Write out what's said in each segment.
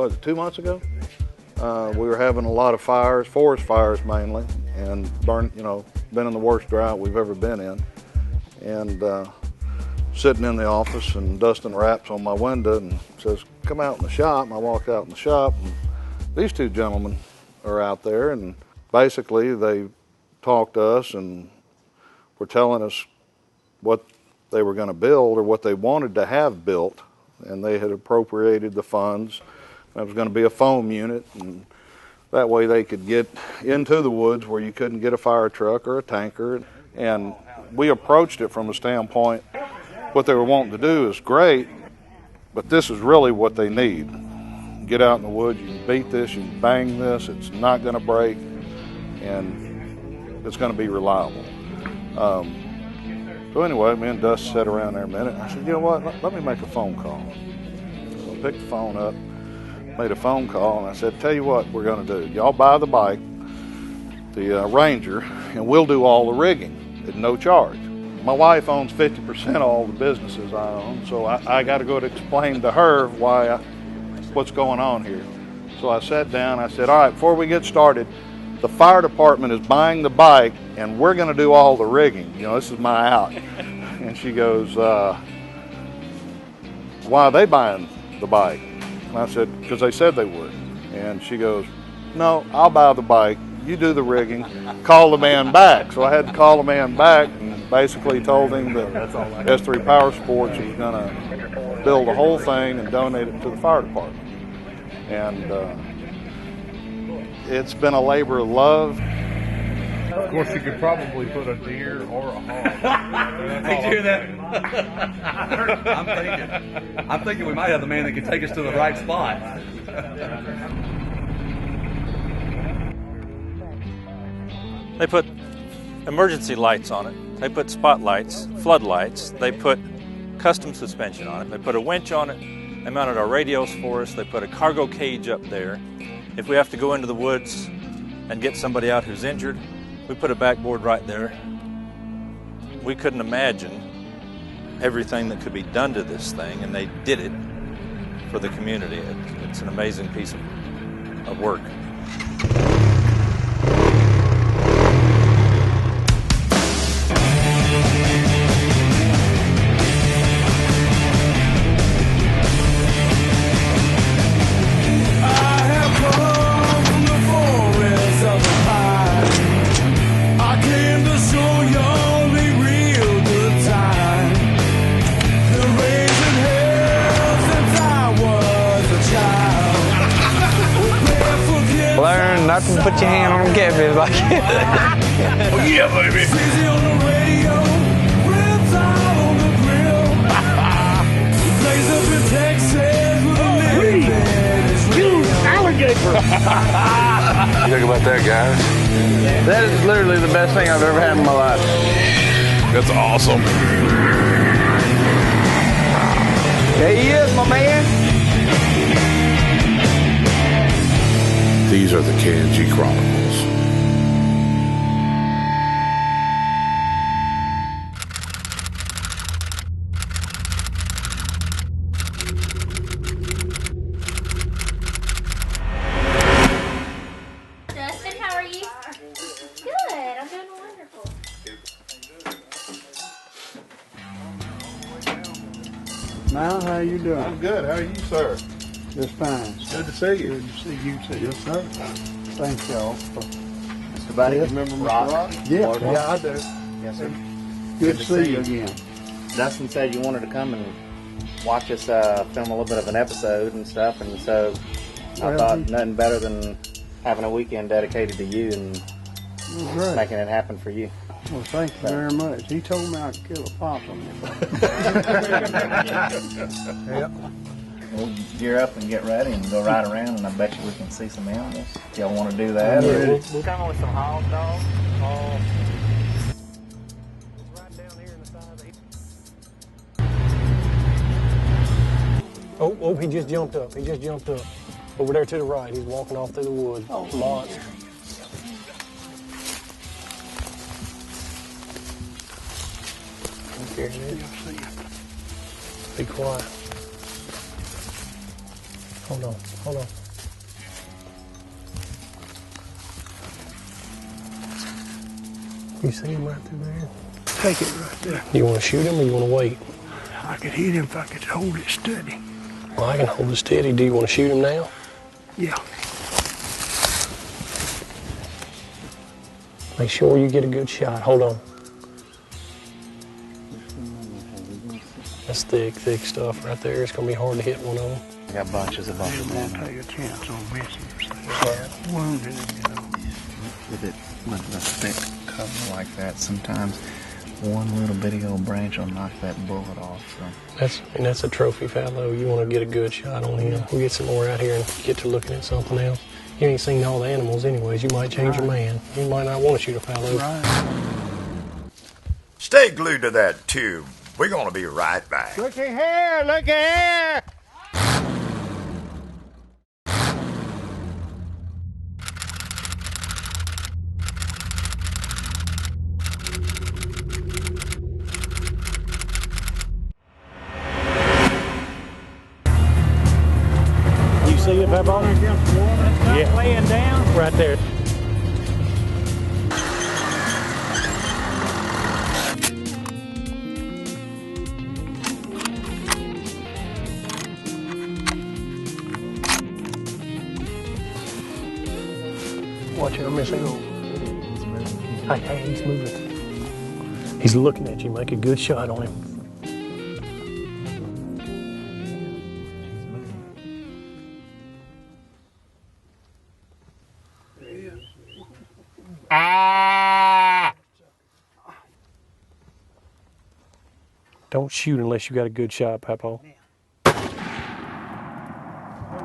was it, 2 months ago? We were having a lot of fires, forest fires mainly, and been in the worst drought we've ever been in. And sitting in the office, and Dustin raps on my window and says, "Come out in the shop." And I walked out in the shop, and these two gentlemen are out there, and basically they talked to us and were telling us what they were going to build or what they wanted to have built, and they had appropriated the funds. That was going to be a foam unit, and that way they could get into the woods where you couldn't get a fire truck or a tanker. And we approached it from a standpoint, what they were wanting to do is great, but this is really what they need. Get out in the woods, you can beat this, you can bang this, it's not going to break, and it's going to be reliable. So anyway, me and Dust sat around there a minute, and I said, you know what, let me make a phone call. So I picked the phone up, made a phone call, and I said, tell you what we're going to do. Y'all buy the bike, the Ranger, and we'll do all the rigging at no charge. My wife owns 50% of all the businesses I own, so I got to go to explain to her what's going on here. So I sat down, I said, all right, before we get started, the fire department is buying the bike, and we're going to do all the rigging. This is my out. And she goes, why are they buying the bike? And I said, because they said they would. And she goes, no, I'll buy the bike, you do the rigging, call the man back. So I had to call the man back and basically told him that S3 Power Sports was going to build the whole thing and donate it to the fire department. And it's been a labor of love. Of course, you could probably put a deer or a hog. Did you hear that? I'm thinking we might have the man that can take us to the right spot. They put emergency lights on it. They put spotlights, floodlights. They put custom suspension on it. They put a winch on it. They mounted our radios for us. They put a cargo cage up there. If we have to go into the woods and get somebody out who's injured, we put a backboard right there. We couldn't imagine everything that could be done to this thing, and they did it for the community. It's an amazing piece of work. Learn not to put your hand on them catfish like that. Oh yeah, baby. You alligator. You think about that, guys? That is literally the best thing I've ever had in my life. That's awesome. There he is, my man. These are the Kng Chronicles. Dustin, how are you? Good, I'm doing wonderful. Mal, how you doing? I'm good. How are you, sir? Just fine. Good to see you. Good to see you too. Yes, sir. Thank y'all. Mr. Buddy, Remember Mr. Rock. Rock? Yeah, Yeah, I do. Yes, sir. good to see you again. Dustin said you wanted to come and watch us film a little bit of an episode and stuff, and so I thought nothing better than having a weekend dedicated to you and Great. making it happen for you. Well, thank you very much. He told me I could kill a possum. Yep. We'll gear up and get ready and go ride around, and I bet you we can see some animals. If y'all want to do that. Yeah. We'll come with some hog dogs. Oh, he just jumped up. He just jumped up. Over there to the right. He's walking off through the woods. Oh, monster. Be quiet. Hold on, hold on. You see him right through there? Take it right there. You want to shoot him or you want to wait? I could hit him if I could hold it steady. Well, I can hold it steady. Do you want to shoot him now? Yeah. Make sure you get a good shot. Hold on. That's thick stuff right there. It's going to be hard to hit one of them. I got bunches of I them. didn't want to take a chance on missing him. Wounded him, you know. With it, with the thick cover like that, sometimes one little bitty old branch will knock that bullet off. So. That's a trophy fallow. You want to get a good shot on him. We'll get some more out here and get to looking at something else. You ain't seen all the animals anyways. You might change your man. You might not want to shoot a fallow. Right. Stay glued to that tube. We're going to be right back. Looky here, looky here. You see it, Peppo? Yeah. Laying down? Right there. Watch it, I'm missing. Hey, he's moving. He's looking at you. Make a good shot on him. Don't shoot unless you got a good shot, Papo. He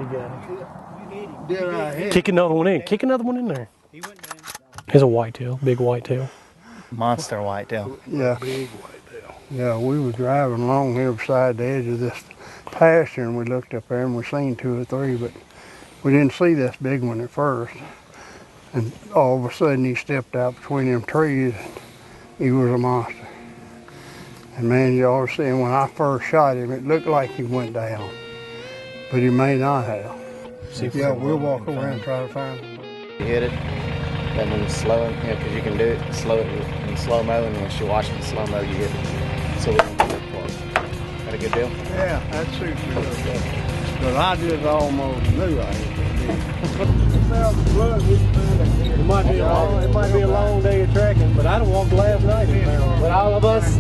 got him. Kick another one in. Kick another one in there. Here's a whitetail, big whitetail. Monster whitetail. Yeah. Big whitetail. Yeah, we was driving along here beside the edge of this pasture and we looked up there and we seen 2 or 3, but we didn't see this big one at first. And all of a sudden he stepped out between them trees and he was a monster. And man, you ought to see him. When I first shot him, it looked like he went down, but he may not have. Yeah, we'll walk over and try to find him. You hit it, then when you slow it, because you can do it, slow it in slow-mo, and once you watch it in slow-mo, you hit it. So we can look for it. That a good deal? Yeah, that suits me real good. But I just almost knew I hit that It might be a long day of tracking, but I done walked last night. With all of us,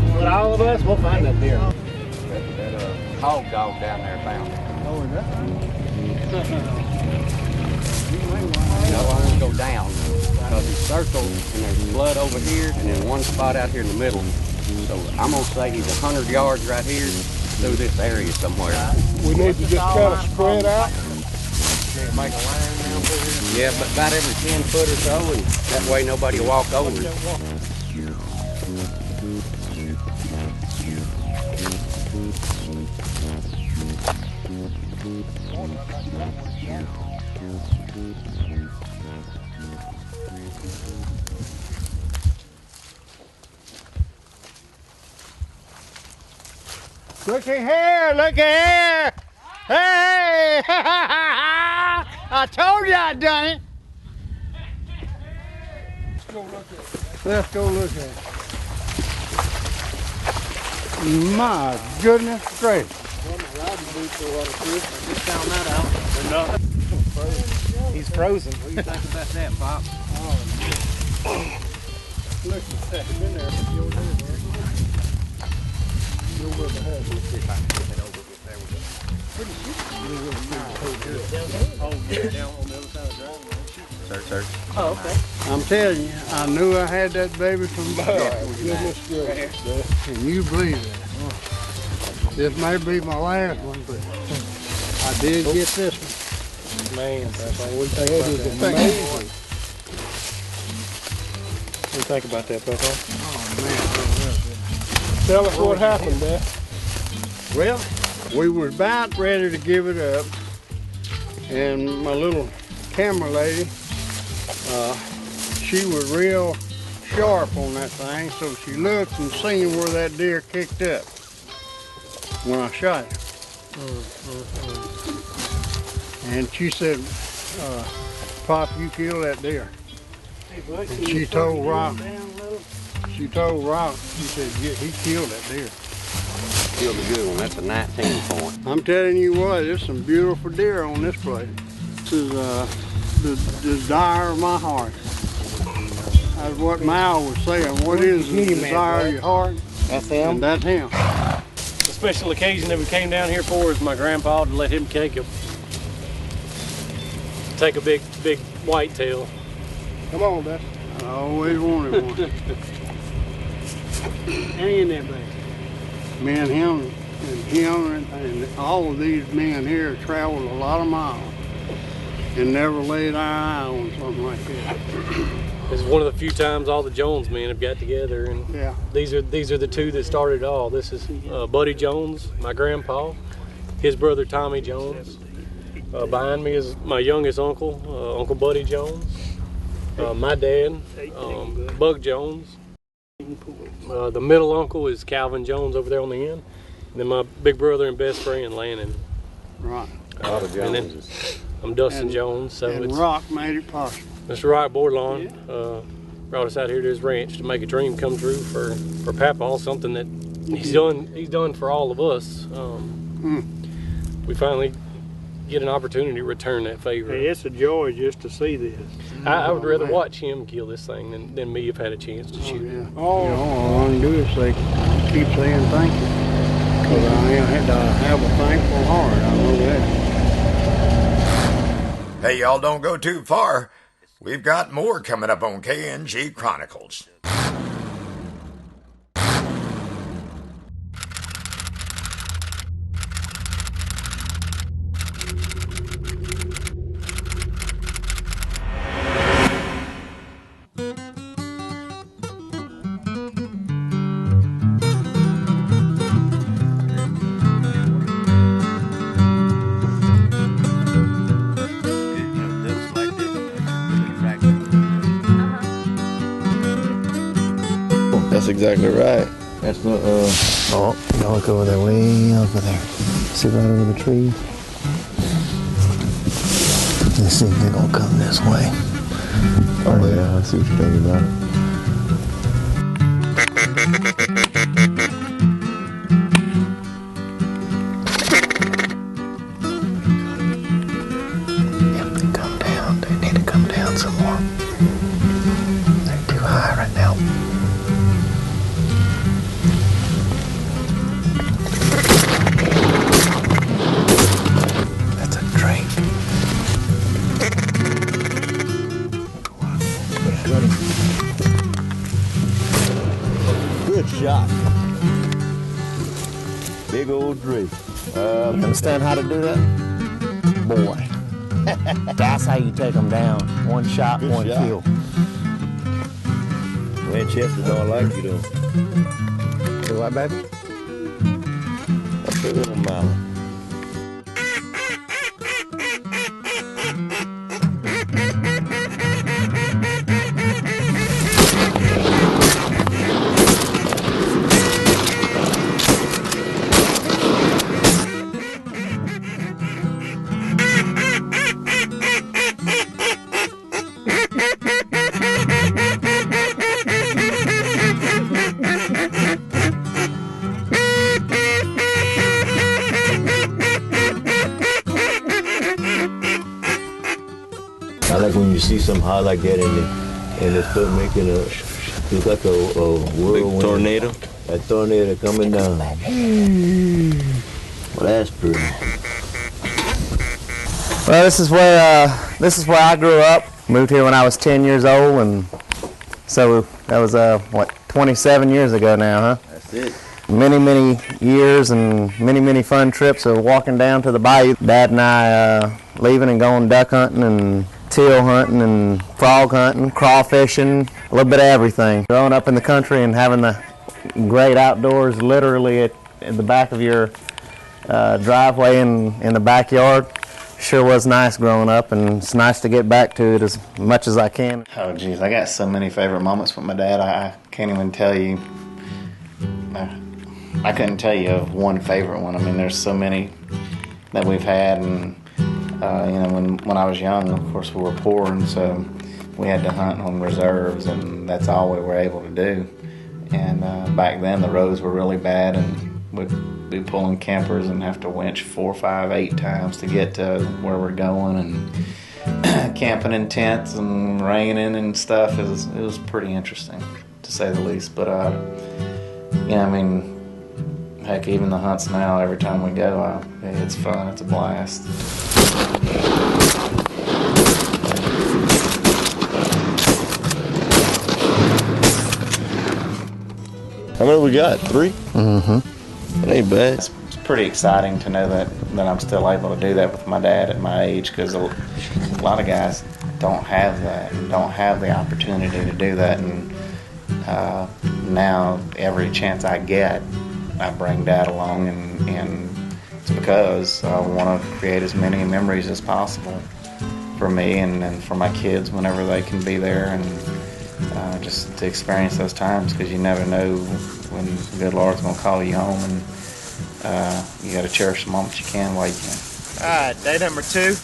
we'll find that deer. That hog dog down there found it. Oh, is that? I want to go down because he circled and there's blood over here and then one spot out here in the middle. So I'm going to say he's 100 yards right here through this area somewhere. We need to just kind of spread out. Make a line down through here. Yeah, but about every 10 foot or so, and that way nobody will walk over it. Looky here, looky here. Hey! I told you I'd done it. Let's go look at it. My goodness gracious. He's frozen. What do you think about that, Pop? Look at that. In there. You'll be able to have it. See if I can get it over with. There we go. Search. Oh, okay. I'm telling you, I knew I had that baby from goodness gracious. Can you believe that? This may be my last one, but I did get this one. Man, that's all we think about that. Amazing. What do you think about that, Peppo? Oh man. Tell us what happened, Dad. Well, we were about ready to give it up, and my little camera lady, she was real sharp on that thing, so she looked and seen where that deer kicked up when I shot it. And she said, Pop, you killed that deer. And she told Rock, she said, yeah, he killed that deer. Killed a good one. That's a 19 point. I'm telling you what, there's some beautiful deer on this place. This is the desire of my heart. That's what Mal was saying. What is the desire of your heart? That's him. And that's him. The special occasion that we came down here for is my grandpa to let him take a big whitetail. Come on, Dad. I always wanted one. Hang in there, baby. Me and him and all of these men here traveled a lot of miles and never laid our eye on something like that. This is one of the few times all the Jones men have got together, and yeah. These are the two that started it all. This is Buddy Jones, my grandpa, his brother Tommy Jones. Behind me is my youngest uncle, Uncle Buddy Jones. My dad, Bug Jones. The middle uncle is Calvin Jones over there on the end. And then my big brother and best friend, Landon. Right. And then I'm Dustin Jones. So and it's Rock made it possible. Mr. Rock Bordelon brought us out here to his ranch to make a dream come true for Papaw, something that he's done for all of us. We finally get an opportunity to return that favor. Hey, it's a joy just to see this. I would rather watch him kill this thing than me have had a chance to shoot it. All I can do is keep saying thank you. Because I had to have a thankful heart, I know that. Hey, y'all don't go too far. We've got more coming up on Kng Chronicles. That's exactly right. That's the, Oh, y'all look over there, way over there. See right over the tree? Let's see if they're gonna come this way. Oh yeah, I see what you're thinking about it. If they come down, they need to come down some more. They're too high right now. That's a drink. Good shot. Big old drink. You understand how to do that? Boy. That's how you take them down. One shot, Good one shot. kill. Winchester don't like you though. Do what, baby? That's a little mallet. I like when you see something hot like that and it start making it's like a whirlwind. Big tornado. That tornado coming down. Well, that's pretty. Well, this is where I grew up. Moved here when I was 10 years old, and so that was 27 years ago now, huh? That's it. Many years and many fun trips of walking down to the bayou. Dad and I leaving and going duck hunting and teal hunting and frog hunting, crawfishing, a little bit of everything. Growing up in the country and having the great outdoors literally at the back of your driveway in the backyard sure was nice growing up, and it's nice to get back to it as much as I can. Oh geez, I got so many favorite moments with my dad. I can't even tell you. I couldn't tell you of one favorite one. I mean, there's so many that we've had, and When I was young, of course, we were poor, and so we had to hunt on reserves, and that's all we were able to do. And back then, the roads were really bad, and we'd be pulling campers and have to winch 4, 5, 8 times to get to where we're going, and camping in tents and raining and stuff. It was pretty interesting, to say the least. But heck, even the hunts now, every time we go, it's fun. It's a blast. How many we got? 3? Mm-hmm. It ain't bad. It's pretty exciting to know that I'm still able to do that with my dad at my age, because a lot of guys don't have that and don't have the opportunity to do that. And now every chance I get, I bring Dad along, and it's because I want to create as many memories as possible for me and for my kids whenever they can be there, and just to experience those times, because you never know when the good Lord's going to call you home, and you got to cherish the moments you can while you can. All right, day number 2.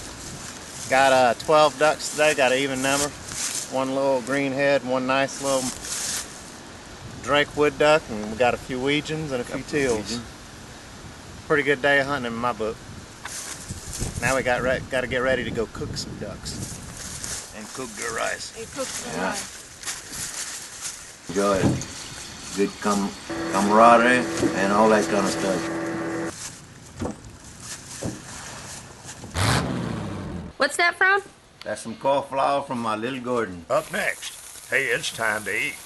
Got 12 ducks today, got an even number. One little green head, one nice little Drake wood duck, and we got a few Weegians and a few teals. Pretty good day of hunting in my book. Now we got to get ready to go cook some ducks and cook the rice. Enjoy it. Good camaraderie and all that kind of stuff. What's that from? That's some cauliflower from my little garden. Up next, hey, it's time to eat.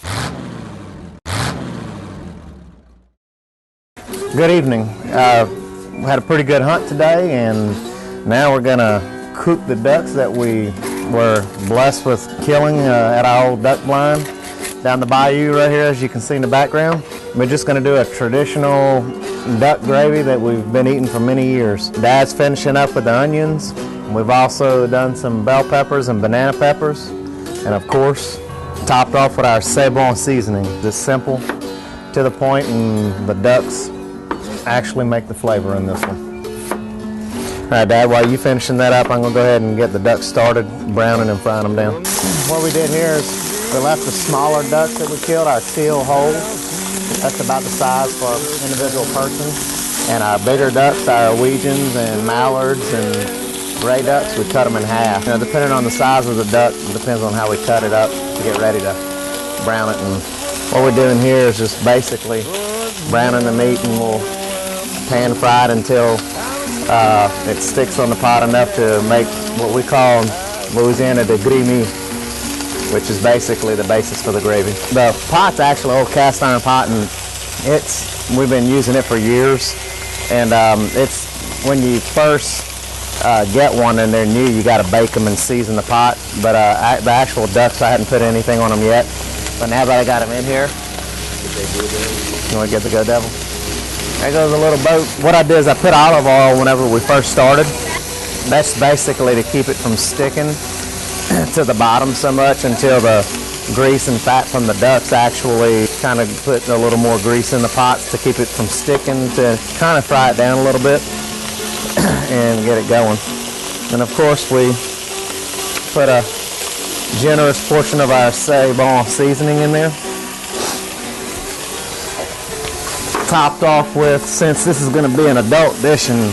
Good evening. We had a pretty good hunt today, and now we're gonna cook the ducks that we were blessed with killing at our old duck blind down the bayou right here, as you can see in the background. We're just gonna do a traditional duck gravy that we've been eating for many years. Dad's finishing up with the onions. We've also done some bell peppers and banana peppers, and of course topped off with our c'est bon seasoning. Just simple, to the point, and the ducks actually make the flavor in this one. All right, Dad, while you finishing that up, I'm gonna go ahead and get the ducks started, browning and frying them down. What we did here is we left the smaller ducks that we killed, our teal whole. That's about the size for an individual person. And our bigger ducks, our Norwegians and mallards and gray ducks, we cut them in half. You know, depending on the size of the duck, it depends on how we cut it up to get ready to brown it. And what we're doing here is just basically browning the meat, and we'll pan fry it until it sticks on the pot enough to make what we call Louisiana de grimy, which is basically the basis for the gravy. The pot's actually an old cast iron pot, and we've been using it for years. And it's when you first get one and they're new, you got to bake them and season the pot. But the actual ducks, I hadn't put anything on them yet. But now that I got them in here, you want to get the Go Devil? There goes a little boat. What I did is I put olive oil whenever we first started. That's basically to keep it from sticking to the bottom so much until the grease and fat from the ducks actually kind of put a little more grease in the pots to keep it from sticking, to kind of fry it down a little bit and get it going. And of course we put a generous portion of our c'est bon seasoning in there. Topped off with, since this is going to be an adult dish and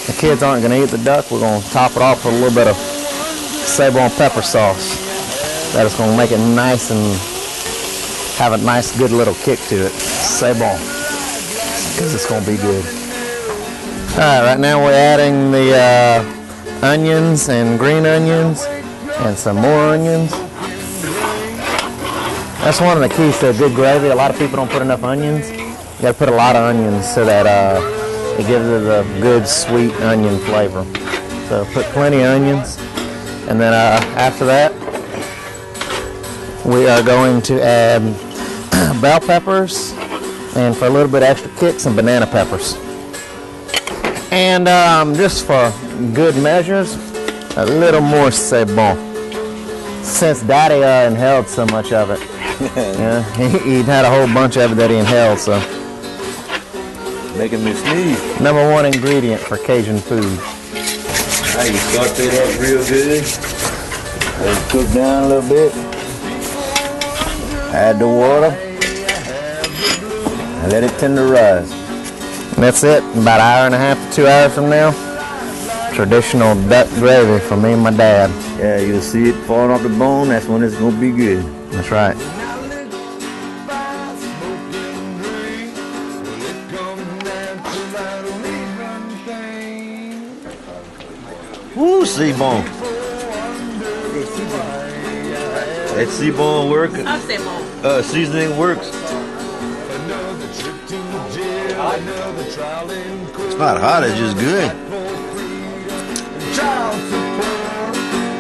the kids aren't going to eat the duck, we're going to top it off with a little bit of c'est bon pepper sauce. That is going to make it nice and have a nice good little kick to it. C'est bon, because it's going to be good. Alright, right now we're adding the onions and green onions and some more onions. That's one of the keys to a good gravy. A lot of people don't put enough onions. You got to put a lot of onions so that it gives it a good sweet onion flavor. So put plenty of onions, and then after that we are going to add bell peppers, and for a little bit extra kick, some banana peppers. And just for good measures, a little more c'est bon. Since Daddy inhaled so much of it, yeah, he had a whole bunch of it that he inhaled, so. Making me sneeze. #1 ingredient for Cajun food. Now you start that up real good. Let it cook down a little bit. Add the water. And let it tenderize. And that's it. About an hour and a half to 2 hours from now. Traditional duck gravy for me and my dad. Yeah, you'll see it falling off the bone. That's when it's gonna be good. That's right. Woo, C-bone. That C-bone work. Seasoning works. It's not hot, it's just good.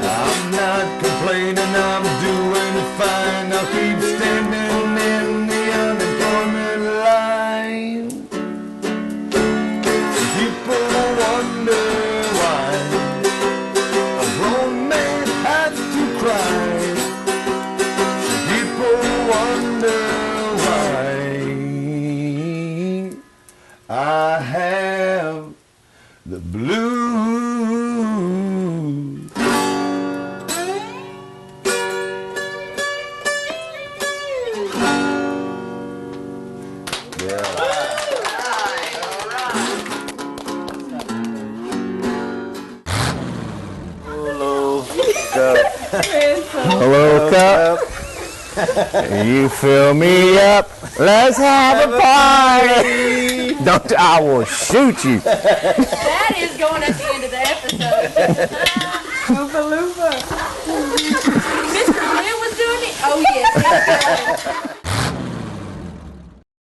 I'm not complaining, I'm doing fine. I'll keep standing in the unemployment line. People wonder why a grown man has to cry. People wonder why I have the blues. Hello, Cup. You fill me up. Let's have a party. Don't I will shoot you. That is going at the end of the episode. Loofah, loofah. Mr. Glenn was doing it? Oh, yes.